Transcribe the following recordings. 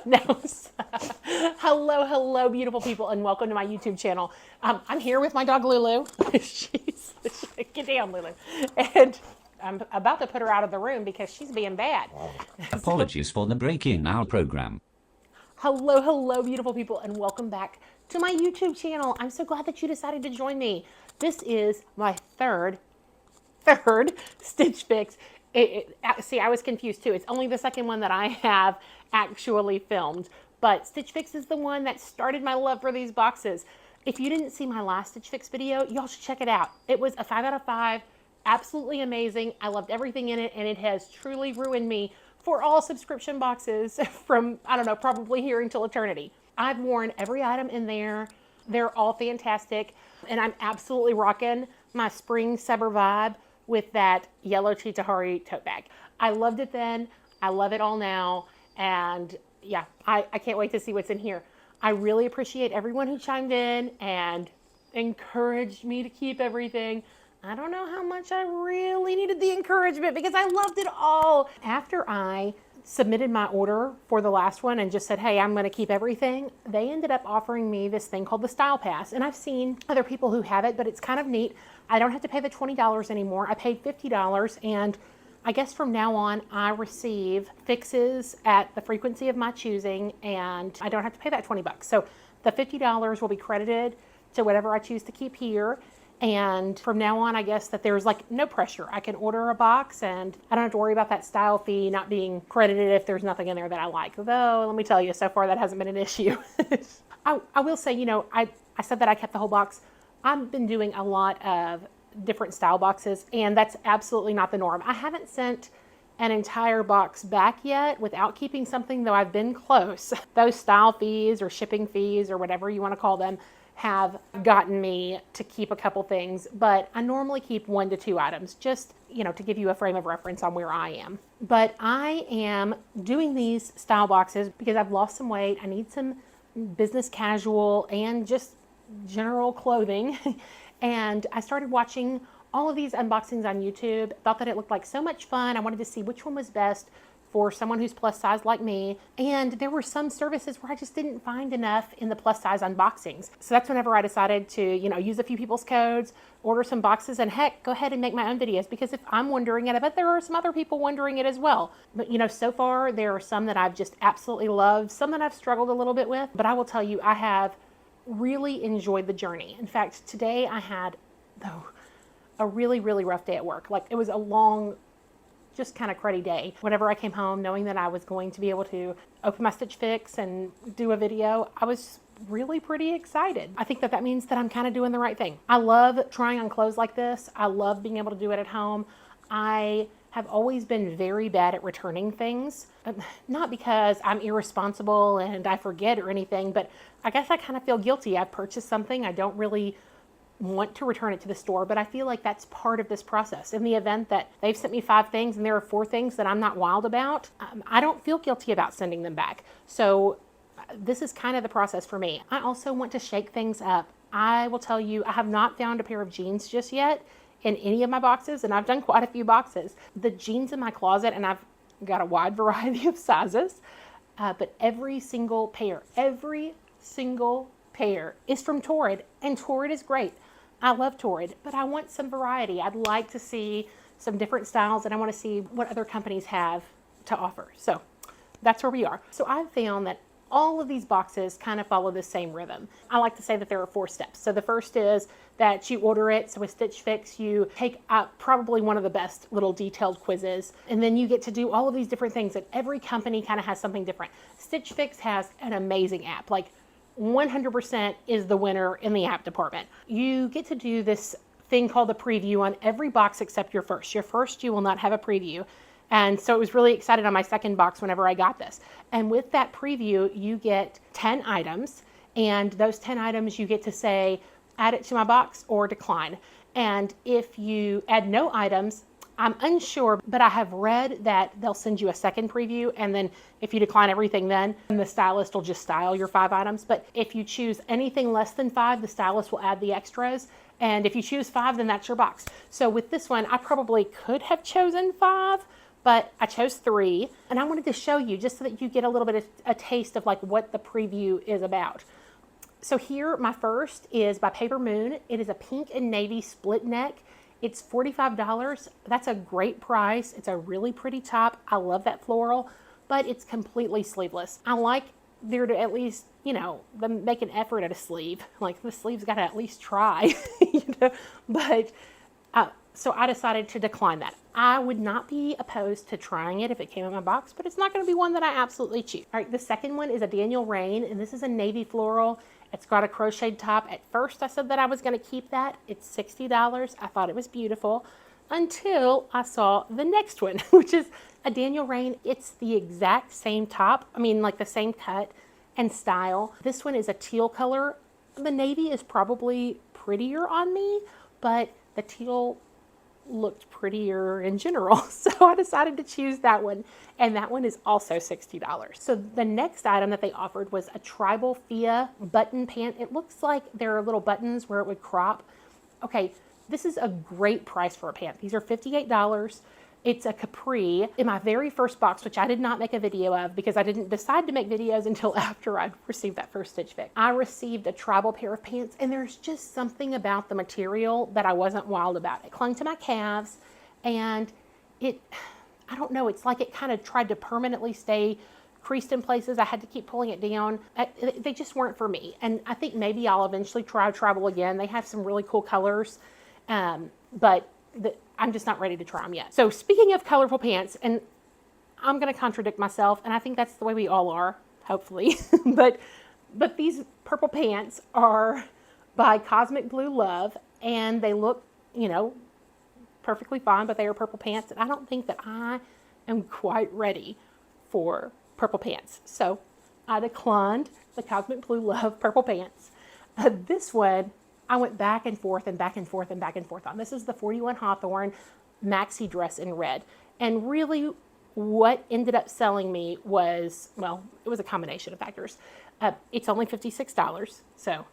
No. Hello, beautiful people, and welcome to my YouTube channel. I'm here with my dog, Lulu. Get down, Lulu. And I'm about to put her out of the room because she's being bad. Apologies for the break in our program. Hello, beautiful people, and welcome back to my YouTube channel. I'm so glad that you decided to join me. This is my third Stitch Fix. See, I was confused too. It's only the second one that I have actually filmed, but Stitch Fix is the one that started my love for these boxes. If you didn't see my last Stitch Fix video, y'all should check it out. It was a 5 out of 5, absolutely amazing. I loved everything in it, and it has truly ruined me for all subscription boxes from, I don't know, probably here until eternity. I've worn every item in there. They're all fantastic, and I'm absolutely rocking my spring summer vibe with that yellow Chitahari tote bag. I loved it then, I love it all now, and yeah, I can't wait to see what's in here. I really appreciate everyone who chimed in and encouraged me to keep everything. I don't know how much I really needed the encouragement because I loved it all. After I submitted my order for the last one and just said, hey, I'm gonna keep everything, they ended up offering me this thing called the Style Pass. And I've seen other people who have it, but it's kind of neat. I don't have to pay the $20 anymore. I paid $50, and I guess from now on, I receive fixes at the frequency of my choosing, and I don't have to pay that 20 bucks. So the $50 will be credited to whatever I choose to keep here. And from now on, I guess that there's like no pressure. I can order a box and I don't have to worry about that style fee not being credited if there's nothing in there that I like. Though, let me tell you, so far that hasn't been an issue. I will say, you know, I said that I kept the whole box. I've been doing a lot of different style boxes, and that's absolutely not the norm. I haven't sent an entire box back yet without keeping something, though I've been close. Those style fees or shipping fees or whatever you want to call them have gotten me to keep a couple things, but I normally keep 1 to 2 items, just, you know, to give you a frame of reference on where I am. But I am doing these style boxes because I've lost some weight. I need some business casual and just general clothing. And I started watching all of these unboxings on YouTube, thought that it looked like so much fun. I wanted to see which one was best for someone who's plus size like me. And there were some services where I just didn't find enough in the plus size unboxings. So that's whenever I decided to, you know, use a few people's codes, order some boxes, and heck, go ahead and make my own videos. Because if I'm wondering it, I bet there are some other people wondering it as well. But you know, so far there are some that I've just absolutely loved, some that I've struggled a little bit with. But I will tell you, I have really enjoyed the journey. In fact, today I had, though, a really rough day at work. Like, it was a long, just kind of cruddy day. Whenever I came home, knowing that I was going to be able to open my Stitch Fix and do a video, I was really pretty excited. I think that that means that I'm kind of doing the right thing. I love trying on clothes like this. I love being able to do it at home. I have always been very bad at returning things. Not because I'm irresponsible and I forget or anything, but I guess I kind of feel guilty. I've purchased something, I don't really want to return it to the store, but I feel like that's part of this process. In the event that they've sent me 5 things and there are 4 things that I'm not wild about, I don't feel guilty about sending them back. So this is kind of the process for me. I also want to shake things up. I will tell you, I have not found a pair of jeans just yet in any of my boxes, and I've done quite a few boxes. The jeans in my closet, and I've got a wide variety of sizes, but every single pair is from Torrid, and Torrid is great. I love Torrid, but I want some variety. I'd like to see some different styles, and I want to see what other companies have to offer. So that's where we are. So I've found that all of these boxes kind of follow the same rhythm. I like to say that there are 4 steps. So the first is that you order it. So with Stitch Fix, you take probably one of the best little detailed quizzes, and then you get to do all of these different things, and every company kind of has something different. Stitch Fix has an amazing app. Like, 100% is the winner in the app department. You get to do this thing called a preview on every box except your first. Your first, you will not have a preview. And so it was really excited on my second box whenever I got this. And with that preview, you get 10 items, and those 10 items you get to say, add it to my box or decline. And if you add no items, I'm unsure, but I have read that they'll send you a second preview, and then if you decline everything, then the stylist will just style your 5 items. But if you choose anything less than 5, the stylist will add the extras. And if you choose 5, then that's your box. So with this one, I probably could have chosen 5, but I chose 3, and I wanted to show you just so that you get a little bit of a taste of like what the preview is about. So here, my first is by Paper Moon. It is a pink and navy split neck. It's $45. That's a great price. It's a really pretty top. I love that floral, but it's completely sleeveless. I like there to at least, you know, make an effort at a sleeve. Like the sleeve's got to at least try, you know, but so I decided to decline that. I would not be opposed to trying it if it came in my box, but it's not going to be one that I absolutely choose. All right, the second one is a Daniel Rain, and this is a navy floral. It's got a crocheted top. At first, I said that I was going to keep that. It's $60. I thought it was beautiful until I saw the next one, which is a Daniel Rain. It's the exact same top. I mean, like the same cut and style. This one is a teal color. The navy is probably prettier on me, but the teal looked prettier in general. So I decided to choose that one. And that one is also $60. So the next item that they offered was a tribal Fia button pant. It looks like there are little buttons where it would crop. Okay, this is a great price for a pant. These are $58. It's a capri. In my very first box, which I did not make a video of because I didn't decide to make videos until after I received that first Stitch Fix, I received a tribal pair of pants, and there's just something about the material that I wasn't wild about. It clung to my calves, and I don't know, it's like it kind of tried to permanently stay creased in places. I had to keep pulling it down. They just weren't for me. And I think maybe I'll eventually try tribal again. They have some really cool colors, but I'm just not ready to try them yet. So speaking of colorful pants, and I'm going to contradict myself, and I think that's the way we all are, hopefully, but these purple pants are by Cosmic Blue Love, and they look, you know, perfectly fine, but they are purple pants, and I don't think that I am quite ready for purple pants. So I declined the Cosmic Blue Love purple pants. This one, I went back and forth and back and forth and back and forth on. This is the 41 Hawthorne maxi dress in red. And really what ended up selling me was, well, it was a combination of factors. It's only $56, so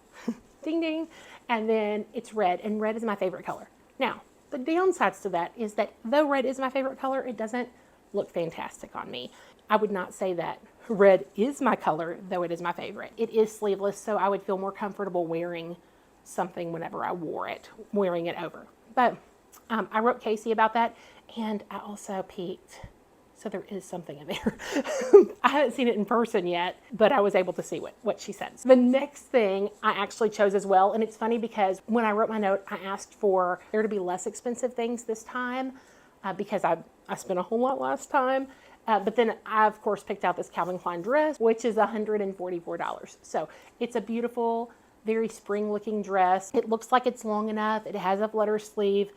ding ding. And then it's red, and red is my favorite color. Now, the downsides to that is that though red is my favorite color, it doesn't look fantastic on me. I would not say that red is my color, though it is my favorite. It is sleeveless, so I would feel more comfortable wearing something whenever I wearing it over. But I wrote Casey about that, and I also peeked. So there is something in there. I haven't seen it in person yet, but I was able to see what she said. The next thing I actually chose as well, and it's funny because when I wrote my note, I asked for there to be less expensive things this time because I spent a whole lot last time. But then I, of course, picked out this Calvin Klein dress, which is $144. So it's a beautiful, very spring-looking dress. It looks like it's long enough. It has a flutter sleeve.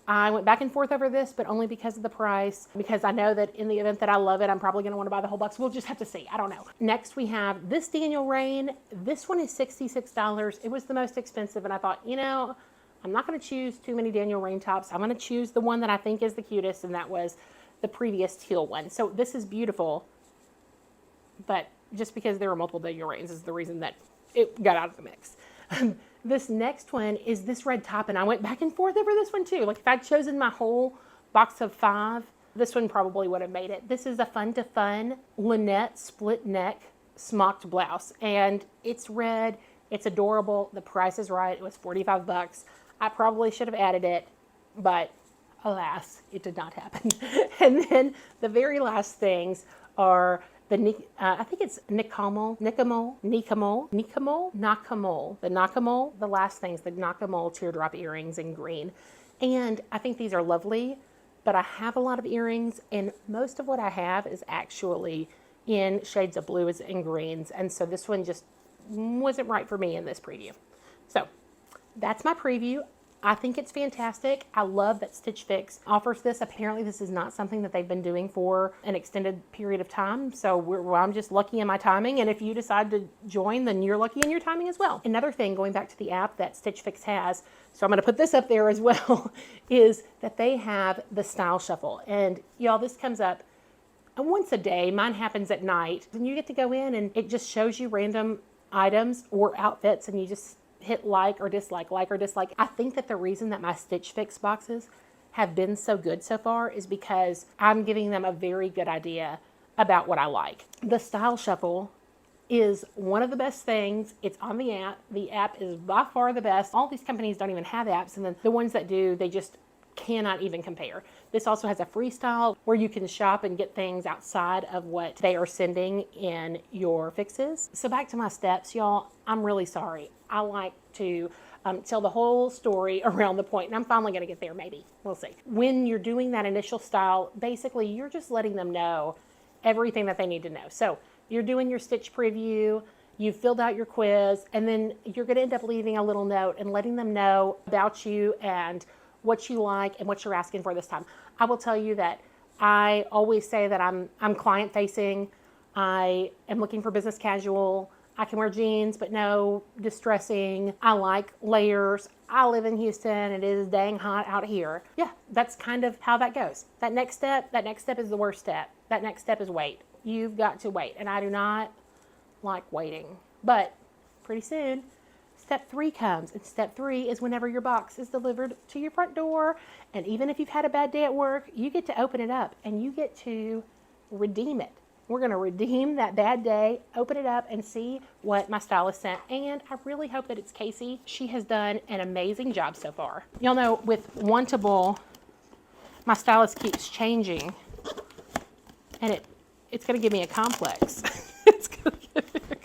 I went back and forth over this, but only because of the price, because I know that in the event that I love it, I'm probably going to want to buy the whole box. We'll just have to see. I don't know. Next, we have this Daniel Rain. This one is $66. It was the most expensive, and I thought, you know, I'm not going to choose too many Daniel Rain tops. I'm going to choose the one that I think is the cutest, and that was the previous teal one. So this is beautiful, but just because there were multiple Daniel Rains is the reason that it got out of the mix. This next one is this red top, and I went back and forth over this one too. Like if I'd chosen my whole box of 5, this one probably would have made it. This is a Fun to Fun Lynette split neck smocked blouse, and it's red. It's adorable. The price is right. It was $45. I probably should have added it, but alas, it did not happen. And then the very last things are the, I think it's Nakamol, the last things, the Nakamol teardrop earrings in green. And I think these are lovely, but I have a lot of earrings, and most of what I have is actually in shades of blues and greens. And so this one just wasn't right for me in this preview. So that's my preview. I think it's fantastic. I love that Stitch Fix offers this. Apparently this is not something that they've been doing for an extended period of time. So I'm just lucky in my timing. And if you decide to join, then you're lucky in your timing as well. Another thing, going back to the app that Stitch Fix has, so I'm going to put this up there as well, is that they have the Style Shuffle. And y'all, this comes up once a day. Mine happens at night. And you get to go in and it just shows you random items or outfits, and you just hit like or dislike, like or dislike. I think that the reason that my Stitch Fix boxes have been so good so far is because I'm giving them a very good idea about what I like. The Style Shuffle is one of the best things. It's on the app. The app is by far the best. All these companies don't even have apps, and then the ones that do, they just cannot even compare. This also has a freestyle where you can shop and get things outside of what they are sending in your fixes. So back to my steps, y'all. I'm really sorry. I like to tell the whole story around the point, and I'm finally going to get there, maybe. We'll see. When you're doing that initial style, basically you're just letting them know everything that they need to know. So you're doing your stitch preview, you've filled out your quiz, and then you're going to end up leaving a little note and letting them know about you and what you like and what you're asking for this time. I will tell you that I always say that I'm client facing. I am looking for business casual. I can wear jeans, but no distressing. I like layers. I live in Houston. It is dang hot out here. Yeah, that's kind of how that goes. That next step is the worst step. That next step is wait. You've got to wait. And I do not like waiting. But pretty soon, step 3 comes. And step 3 is whenever your box is delivered to your front door. And even if you've had a bad day at work, you get to open it up and you get to redeem it. We're going to redeem that bad day, open it up, and see what my stylist sent. And I really hope that it's Casey. She has done an amazing job so far. Y'all know with Wantable, my stylist keeps changing. And it's going to give me a complex. It's going to give me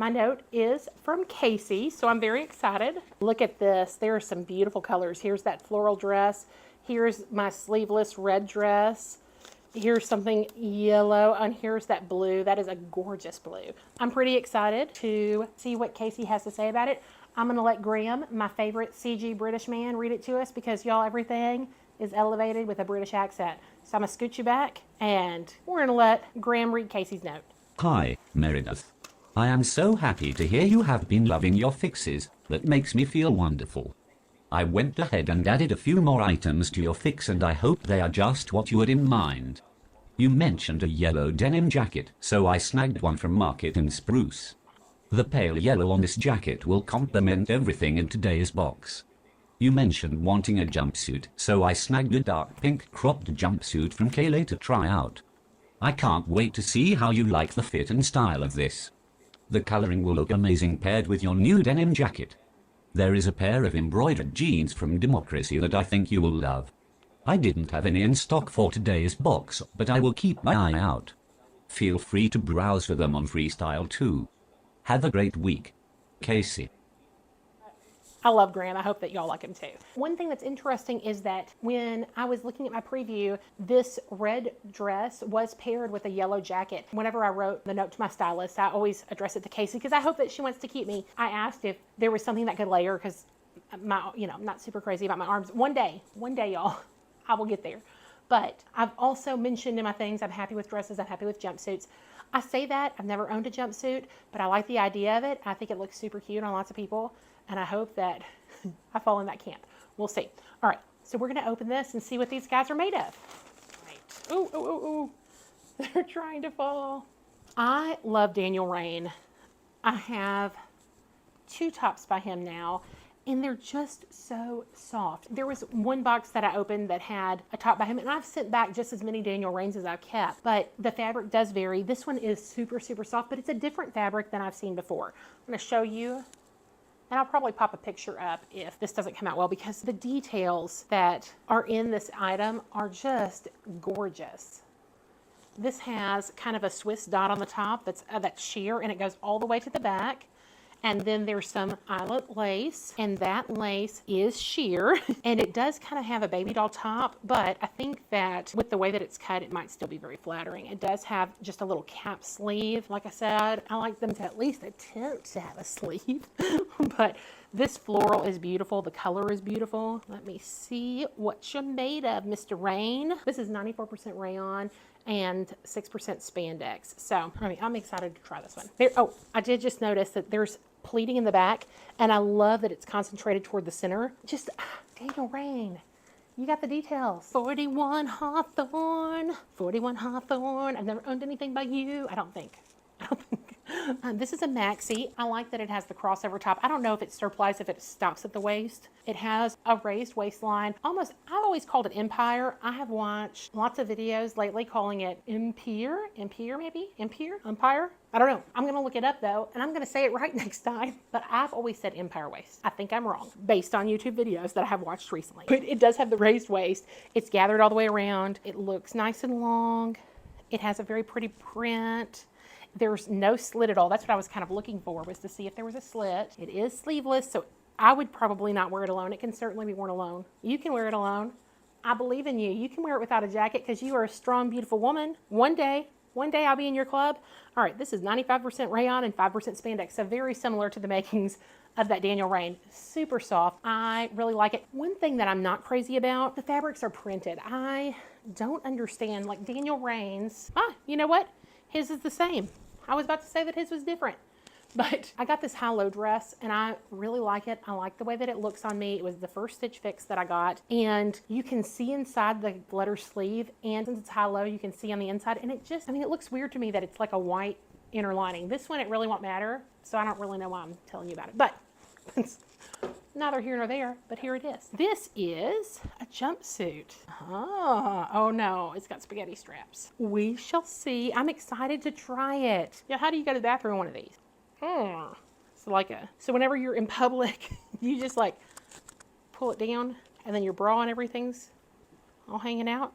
My note is from Casey, so I'm very excited. Look at this. There are some beautiful colors. Here's that floral dress. Here's my sleeveless red dress. Here's something yellow, and here's that blue. That is a gorgeous blue. I'm pretty excited to see what Casey has to say about it. I'm going to let Graham, my favorite CG British man, read it to us because, y'all, everything is elevated with a British accent. So I'm going to scoot you back, and we're going to let Graham read Casey's note. Hi, Meredith. I am so happy to hear you have been loving your fixes. That makes me feel wonderful. I went ahead and added a few more items to your fix, and I hope they are just what you had in mind. You mentioned a yellow denim jacket, so I snagged one from Market in Spruce. The pale yellow on this jacket will complement everything in today's box. You mentioned wanting a jumpsuit, so I snagged a dark pink cropped jumpsuit from Kayla to try out. I can't wait to see how you like the fit and style of this. The coloring will look amazing paired with your new denim jacket. There is a pair of embroidered jeans from Democracy that I think you will love. I didn't have any in stock for today's box, but I will keep my eye out. Feel free to browse for them on Freestyle too. Have a great week. Casey. I love Graham. I hope that y'all like him too. One thing that's interesting is that when I was looking at my preview, this red dress was paired with a yellow jacket. Whenever I wrote the note to my stylist, I always address it to Casey because I hope that she wants to keep me. I asked if there was something that could layer because I'm not super crazy about my arms. One day, y'all, I will get there. But I've also mentioned in my things, I'm happy with dresses, I'm happy with jumpsuits. I say that, I've never owned a jumpsuit, but I like the idea of it. I think it looks super cute on lots of people. And I hope that I fall in that camp. We'll see. All right, so we're going to open this and see what these guys are made of. Right. Ooh. They're trying to fall. I love Daniel Rain. I have 2 tops by him now, and they're just so soft. There was one box that I opened that had a top by him, and I've sent back just as many Daniel Rains as I've kept, but the fabric does vary. This one is super, super soft, but it's a different fabric than I've seen before. I'm going to show you. And I'll probably pop a picture up if this doesn't come out well because the details that are in this item are just gorgeous. This has kind of a Swiss dot on the top that's sheer, and it goes all the way to the back. And then there's some eyelet lace, and that lace is sheer. And it does kind of have a baby doll top, but I think that with the way that it's cut, it might still be very flattering. It does have just a little cap sleeve. Like I said, I like them to at least attempt to have a sleeve. But this floral is beautiful. The color is beautiful. Let me see what you're made of, Mr. Rain. This is 94% rayon and 6% spandex. So, I'm excited to try this one. I did just notice that there's pleating in the back, and I love that it's concentrated toward the center. Just, Daniel Rain, you got the details. 41 Hawthorne. I've never owned anything by you. I don't think. This is a maxi. I like that it has the crossover top. I don't know if it surplies if it stops at the waist. It has a raised waistline. Almost, I've always called it Empire. I have watched lots of videos lately calling it Empire maybe? Empire? I don't know. I'm going to look it up though, and I'm going to say it right next time. But I've always said Empire waist. I think I'm wrong based on YouTube videos that I have watched recently. But it does have the raised waist. It's gathered all the way around. It looks nice and long. It has a very pretty print. There's no slit at all. That's what I was kind of looking for, was to see if there was a slit. It is sleeveless, so I would probably not wear it alone. It can certainly be worn alone. You can wear it alone. I believe in you. You can wear it without a jacket because you are a strong, beautiful woman. One day I'll be in your club. All right, this is 95% rayon and 5% spandex, so very similar to the makings of that Daniel Rain. Super soft. I really like it. One thing that I'm not crazy about, the fabrics are printed. I don't understand, like Daniel Rain's. You know what? His is the same. I was about to say that his was different, but I got this high-low dress and I really like it. I like the way that it looks on me. It was the first Stitch Fix that I got, and you can see inside the letter sleeve, and since it's high-low, you can see on the inside, and it just, I mean, it looks weird to me that it's like a white inner lining. This one, it really won't matter, so I don't really know why I'm telling you about it, but it's neither here nor there, but here it is. This is a jumpsuit. Oh no, it's got spaghetti straps. We shall see. I'm excited to try it. Yeah, how do you go to the bathroom in one of these? So whenever you're in public, you just like pull it down and then your bra and everything's all hanging out.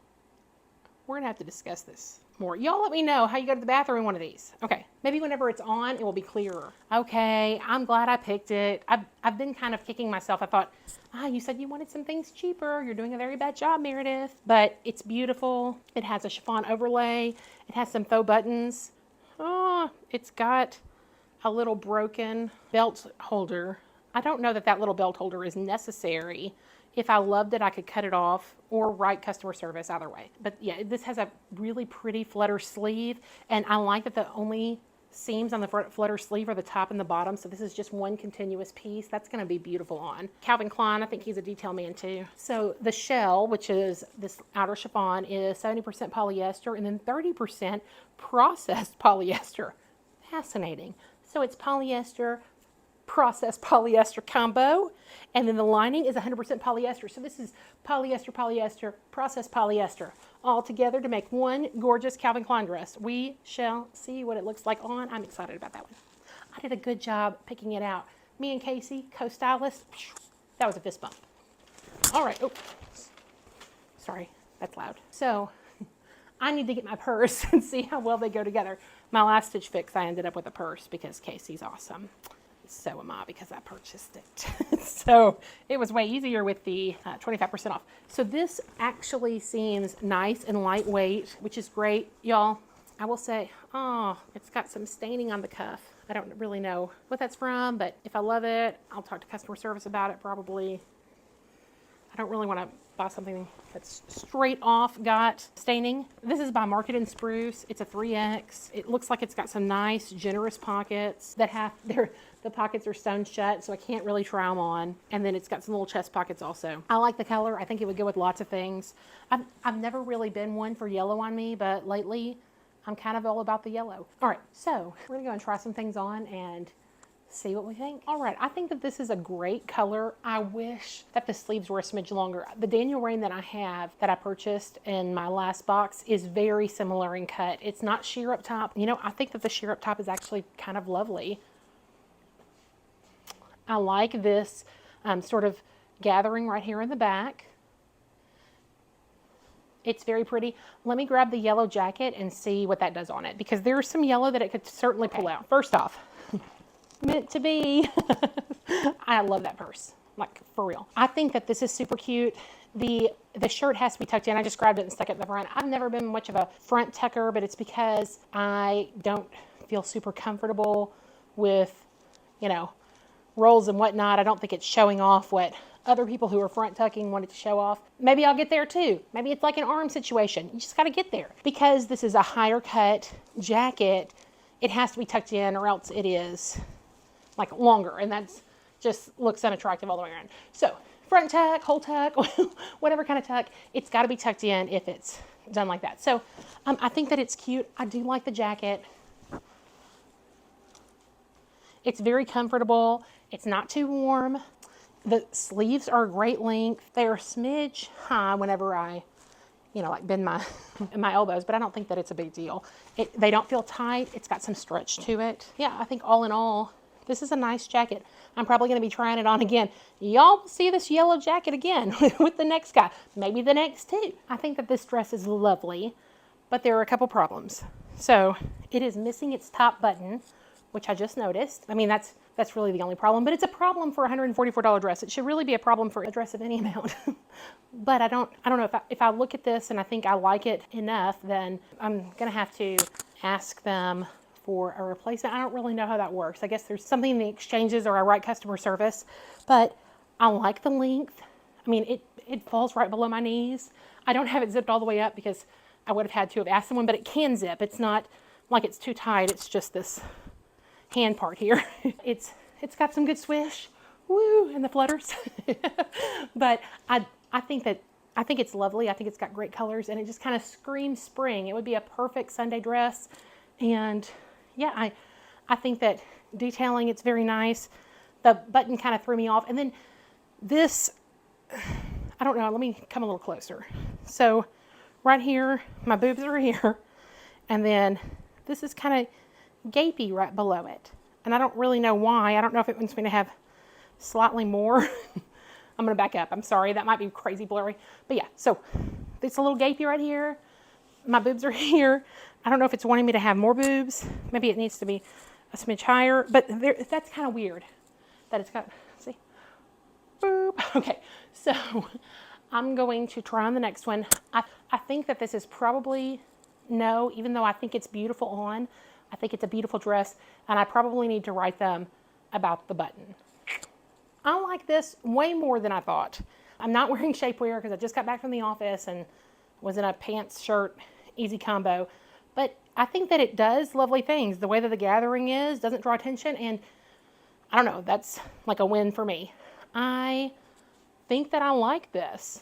We're gonna have to discuss this more. Y'all let me know how you go to the bathroom in one of these. Okay, maybe whenever it's on, it will be clearer. Okay, I'm glad I picked it. I've been kind of kicking myself. I thought, you said you wanted some things cheaper. You're doing a very bad job, Meredith. But it's beautiful. It has a chiffon overlay. It has some faux buttons. It's got a little broken belt holder. I don't know that little belt holder is necessary. If I loved it, I could cut it off or write customer service, either way. But yeah, this has a really pretty flutter sleeve, and I like that the only seams on the flutter sleeve are the top and the bottom, so this is just one continuous piece. That's gonna be beautiful on. Calvin Klein, I think he's a detail man too. So the shell, which is this outer chiffon, is 70% polyester and then 30% processed polyester. Fascinating. So it's polyester, processed polyester combo, and then the lining is 100% polyester. So this is polyester, polyester, processed polyester, all together to make one gorgeous Calvin Klein dress. We shall see what it looks like on. I'm excited about that one. I did a good job picking it out. Me and Casey, co-stylist, that was a fist bump. All right, sorry, that's loud. So I need to get my purse and see how well they go together. My last Stitch Fix, I ended up with a purse because Casey's awesome. So am I, because I purchased it. So it was way easier with the 25% off. So this actually seems nice and lightweight, which is great. Y'all, I will say, it's got some staining on the cuff. I don't really know what that's from, but if I love it, I'll talk to customer service about it probably. I don't really want to buy something that's straight off got staining. This is by Market and Spruce. It's a 3X. It looks like it's got some nice, generous pockets that have the pockets are sewn shut, so I can't really try them on. And then it's got some little chest pockets also. I like the color. I think it would go with lots of things. I've never really been one for yellow on me, but lately I'm kind of all about the yellow. All right, so we're gonna go and try some things on and see what we think. All right, I think that this is a great color. I wish that the sleeves were a smidge longer. The Daniel Rain that I have, that I purchased in my last box, is very similar in cut. It's not sheer up top. You know, I think that the sheer up top is actually kind of lovely. I like this sort of gathering right here in the back. It's very pretty. Let me grab the yellow jacket and see what that does on it, because there's some yellow that it could certainly pull out. First off, meant to be. I love that purse, like for real. I think that this is super cute. The shirt has to be tucked in. I just grabbed it and stuck it in the front. I've never been much of a front tucker, but it's because I don't feel super comfortable with, you know, rolls and whatnot. I don't think it's showing off what other people who are front tucking wanted to show off. Maybe I'll get there too. Maybe it's like an arm situation. You just got to get there. Because this is a higher cut jacket, it has to be tucked in, or else it is like longer, and that's just looks unattractive all the way around. So front tuck, whole tuck, whatever kind of tuck, it's got to be tucked in if it's done like that. So I think that it's cute. I do like the jacket. It's very comfortable. It's not too warm. The sleeves are a great length. They're a smidge high whenever I, like bend my elbows, but I don't think that it's a big deal. They don't feel tight. It's got some stretch to it. Yeah, I think all in all, this is a nice jacket. I'm probably going to be trying it on again. Y'all will see this yellow jacket again with the next guy. Maybe the next two. I think that this dress is lovely, but there are a couple problems. So it is missing its top button, which I just noticed. I mean, that's really the only problem, but it's a problem for a $144 dress. It should really be a problem for a dress of any amount. But I don't know if I look at this and I think I like it enough, then I'm going to have to ask them for a replacement. I don't really know how that works. I guess there's something in the exchanges or I write customer service, but I like the length. I mean, it falls right below my knees. I don't have it zipped all the way up because I would have had to have asked someone, but it can zip. It's not like it's too tight. It's just this hand part here. It's got some good swish, woo, and the flutters. But I think it's lovely. I think it's got great colors and it just kind of screams spring. It would be a perfect Sunday dress. And yeah, I think that detailing, it's very nice. The button kind of threw me off. And then this, I don't know, let me come a little closer. So right here, my boobs are here. And then this is kind of gapey right below it. And I don't really know why. I don't know if it wants me to have slightly more. I'm going to back up. I'm sorry. That might be crazy blurry. But yeah, so it's a little gapey right here. My boobs are here. I don't know if it's wanting me to have more boobs. Maybe it needs to be a smidge higher. But that's kind of weird that it's got, see? Boob. Okay, so I'm going to try on the next one. I think that this is probably no, even though I think it's beautiful on. I think it's a beautiful dress, and I probably need to write them about the button. I like this way more than I thought. I'm not wearing shapewear because I just got back from the office and was in a pants, shirt, easy combo. But I think that it does lovely things. The way that the gathering is doesn't draw attention, and I don't know, that's like a win for me. I think that I like this.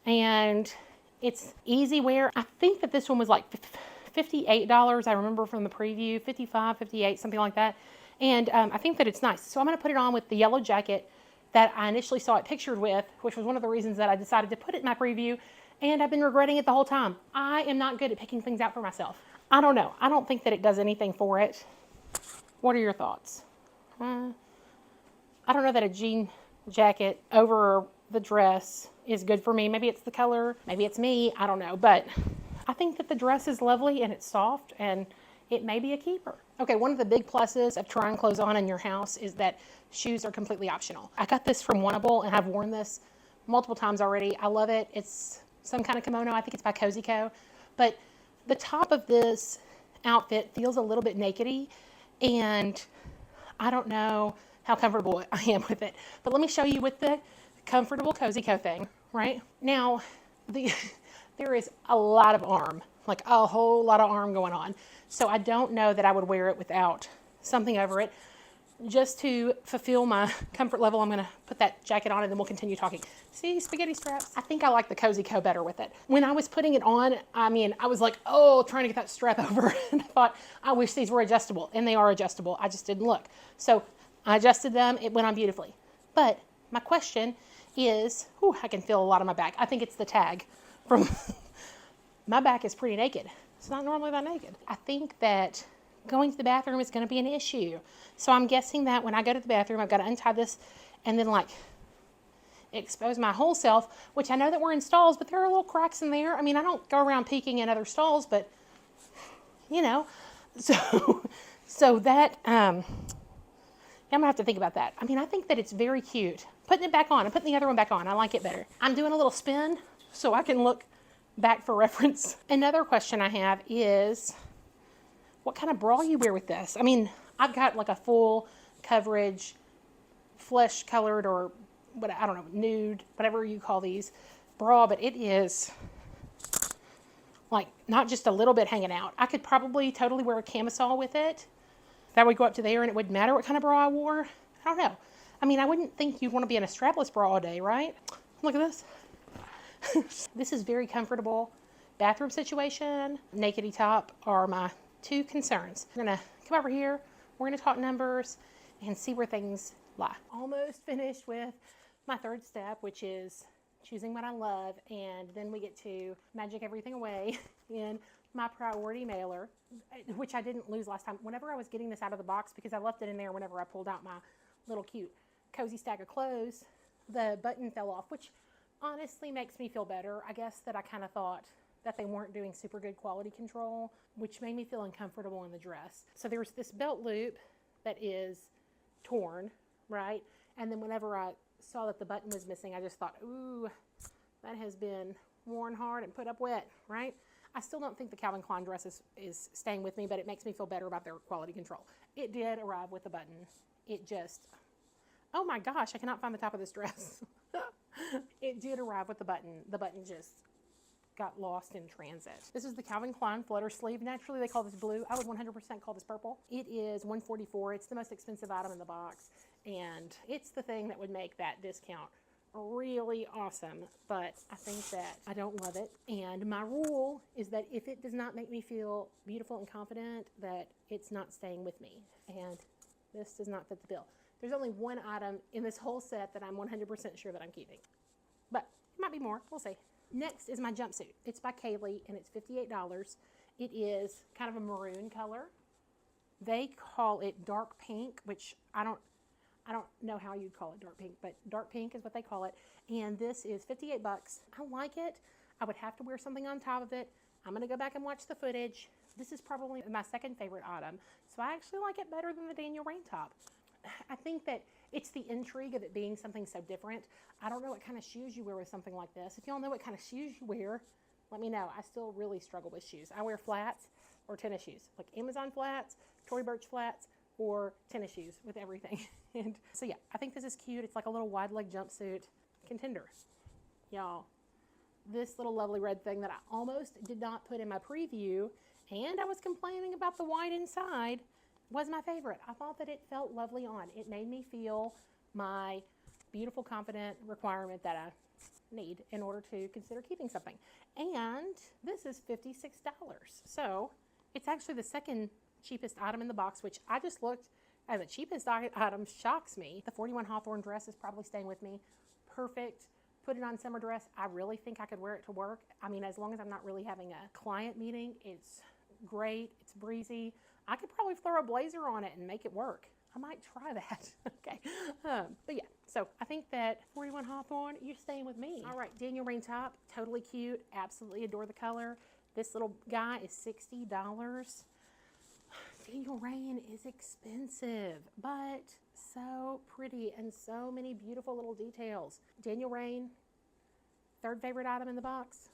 And it's easy wear. I think that this one was like $58, I remember from the preview, 55, 58, something like that. And I think that it's nice. So I'm going to put it on with the yellow jacket that I initially saw it pictured with, which was one of the reasons that I decided to put it in my preview. And I've been regretting it the whole time. I am not good at picking things out for myself. I don't know. I don't think that it does anything for it. What are your thoughts? I don't know that a jean jacket over the dress is good for me. Maybe it's the color. Maybe it's me. I don't know. But I think that the dress is lovely and it's soft and it may be a keeper. Okay, one of the big pluses of trying clothes on in your house is that shoes are completely optional. I got this from Wantable and I've worn this multiple times already. I love it. It's some kind of kimono. I think it's by Cozy Co. But the top of this outfit feels a little bit nakedy and I don't know how comfortable I am with it. But let me show you with the comfortable Cozy Co thing, right? Now, there is a lot of arm, like a whole lot of arm going on. So I don't know that I would wear it without something over it. Just to fulfill my comfort level, I'm going to put that jacket on and then we'll continue talking. See, spaghetti straps. I think I like the Cozy Co better with it. When I was putting it on, I mean, I was like, oh, trying to get that strap over. And I thought, I wish these were adjustable. And they are adjustable. I just didn't look. So I adjusted them. It went on beautifully. But my question is, I can feel a lot of my back. I think it's the tag from my back is pretty naked. It's not normally that naked. I think that going to the bathroom is going to be an issue. So I'm guessing that when I go to the bathroom, I've got to untie this and then like expose my whole self, which I know that we're in stalls, but there are little cracks in there. I mean, I don't go around peeking in other stalls, but you know, so that, I'm gonna have to think about that. I mean, I think that it's very cute. Putting it back on, I'm putting the other one back on. I like it better. I'm doing a little spin so I can look back for reference. Another question I have is, what kind of bra you wear with this? I mean, I've got like a full coverage, flesh colored or what, I don't know, nude, whatever you call these, bra, but it is like not just a little bit hanging out. I could probably totally wear a camisole with it. That would go up to there and it wouldn't matter what kind of bra I wore. I don't know. I mean, I wouldn't think you'd want to be in a strapless bra all day, right? Look at this. This is very comfortable. Bathroom situation, nakedy top are my two concerns. I'm gonna come over here, We're going to talk numbers and see where things lie. Almost finished with my third step, which is choosing what I love, and then we get to magic everything away in my priority mailer, which I didn't lose last time. Whenever I was getting this out of the box, because I left it in there whenever I pulled out my little cute cozy stack of clothes, the button fell off, which honestly makes me feel better. I guess that I kind of thought that they weren't doing super good quality control, which made me feel uncomfortable in the dress. So there's this belt loop that is torn, right? And then whenever I saw that the button was missing, I just thought, ooh, that has been worn hard and put up wet, right? I still don't think the Calvin Klein dress is staying with me, but it makes me feel better about their quality control. It did arrive with the button. It just, oh my gosh, I cannot find the top of this dress. It did arrive with the button. The button just got lost in transit. This is the Calvin Klein flutter sleeve. Naturally, they call this blue. I would 100% call this purple. It is $144. It's the most expensive item in the box, and it's the thing that would make that discount really awesome, but I think that I don't love it. And my rule is that if it does not make me feel beautiful and confident, that it's not staying with me. And this does not fit the bill. There's only one item in this whole set that I'm 100% sure that I'm keeping, but it might be more. We'll see. Next is my jumpsuit. It's by Kaylee, and it's $58. It is kind of a maroon color. They call it dark pink, which I don't know how you'd call it dark pink, but dark pink is what they call it. And this is 58 bucks. I like it. I would have to wear something on top of it. I'm going to go back and watch the footage. This is probably my second favorite item. So I actually like it better than the Daniel Rain top. I think that it's the intrigue of it being something so different. I don't know what kind of shoes you wear with something like this. If y'all know what kind of shoes you wear, let me know. I still really struggle with shoes. I wear flats or tennis shoes, like Amazon flats, Tory Burch flats, or tennis shoes with everything. And so yeah, I think this is cute. It's like a little wide leg jumpsuit contender. Y'all, this little lovely red thing that I almost did not put in my preview, and I was complaining about the white inside, was my favorite. I thought that it felt lovely on. It made me feel my beautiful, confident requirement that I need in order to consider keeping something. And this is $56. So it's actually the second cheapest item in the box, which I just looked at. The cheapest item shocks me. The 41 Hawthorne dress is probably staying with me. Perfect. Put it on summer dress. I really think I could wear it to work. I mean, as long as I'm not really having a client meeting, it's great. It's breezy. I could probably throw a blazer on it and make it work. I might try that. Okay. But yeah, so I think that 41 Hawthorne, you're staying with me. All right, Daniel Rain top, totally cute. Absolutely adore the color. This little guy is $60. Daniel Rain is expensive, but so pretty and so many beautiful little details. Daniel Rain, third favorite item in the box.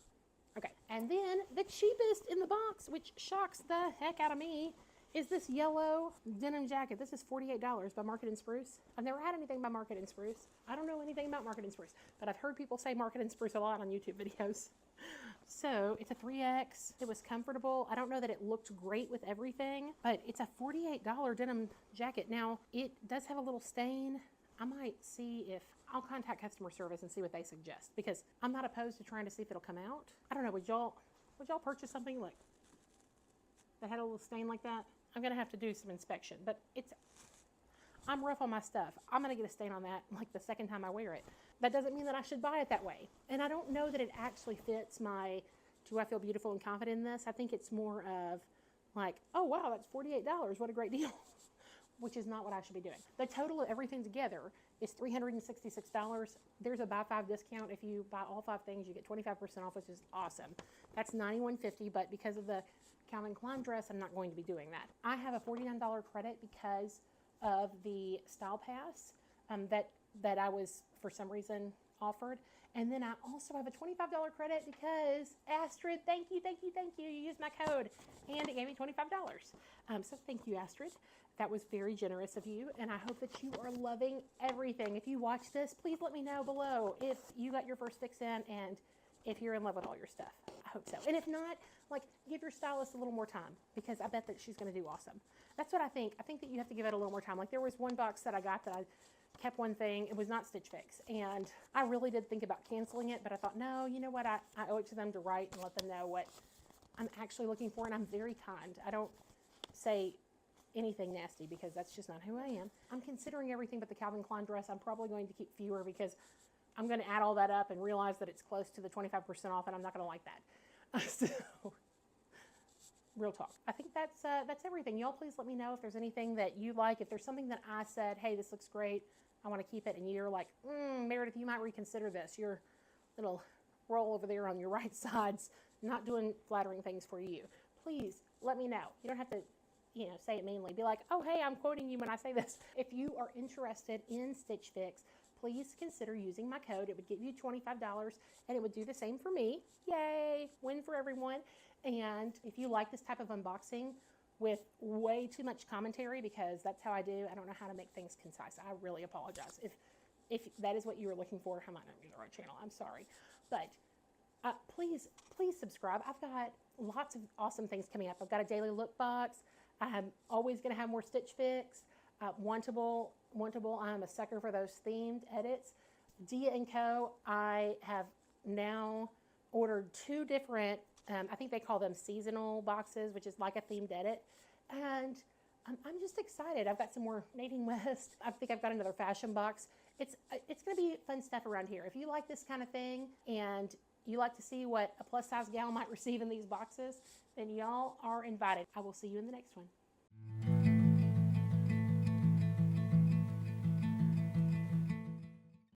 Okay, and then the cheapest in the box, which shocks the heck out of me, is this yellow denim jacket. This is $48 by Market and Spruce. I've never had anything by Market and Spruce. I don't know anything about Market and Spruce, but I've heard people say Market and Spruce a lot on YouTube videos. So it's a 3X. It was comfortable. I don't know that it looked great with everything, but it's a $48 denim jacket. Now, it does have a little stain. I might see if I'll contact customer service and see what they suggest, because I'm not opposed to trying to see if it'll come out. I don't know. Would y'all purchase something like that had a little stain like that? I'm going to have to do some inspection, but I'm rough on my stuff. I'm going to get a stain on that like the second time I wear it. That doesn't mean that I should buy it that way. And I don't know that it actually fits my, do I feel beautiful and confident in this? I think it's more of like, oh wow, that's $48. What a great deal. Which is not what I should be doing. The total of everything together is $366. There's a buy 5 discount. If you buy all 5 things, you get 25% off, which is awesome. That's $91.50, but because of the Calvin Klein dress, I'm not going to be doing that. I have a $49 credit because of the Style Pass that I was, for some reason, offered. And then I also have a $25 credit because Astrid, thank you. You used my code and it gave me $25. So thank you, Astrid. That was very generous of you. And I hope that you are loving everything. If you watch this, please let me know below if you got your first fix in and if you're in love with all your stuff. I hope so. And if not, like, give your stylist a little more time, because I bet that she's going to do awesome. That's what I think. I think that you have to give it a little more time. Like, there was one box that I got that I kept one thing. It was not Stitch Fix. And I really did think about canceling it, but I thought, no, you know what? I owe it to them to write and let them know what I'm actually looking for. And I'm very kind. I don't say anything nasty because that's just not who I am. I'm considering everything but the Calvin Klein dress. I'm probably going to keep fewer because I'm going to add all that up and realize that it's close to the 25% off, and I'm not going to like that. So, real talk. I think that's everything. Y'all please let me know if there's anything that you like. If there's something that I said, hey, this looks great, I want to keep it, and you're like, Meredith, you might reconsider this. Your little roll over there on your right side's not doing flattering things for you. Please let me know. You don't have to, say it meanly. Be like, oh, hey, I'm quoting you when I say this. If you are interested in Stitch Fix, please consider using my code. It would give you $25, and it would do the same for me. Yay, win for everyone. And if you like this type of unboxing with way too much commentary, because that's how I do, I don't know how to make things concise. I really apologize. If that is what you were looking for, I might not be the right channel. I'm sorry. But please subscribe. I've got lots of awesome things coming up. I've got a daily look box. I'm always going to have more Stitch Fix. Wantable, I'm a sucker for those themed edits. Dia & Co., I have now ordered 2 different, I think they call them seasonal boxes, which is like a themed edit. And I'm just excited. I've got some more Nadine West. I think I've got another Fashom Box. It's going to be fun stuff around here. If you like this kind of thing and you like to see what a plus size gal might receive in these boxes, then y'all are invited. I will see you in the next one.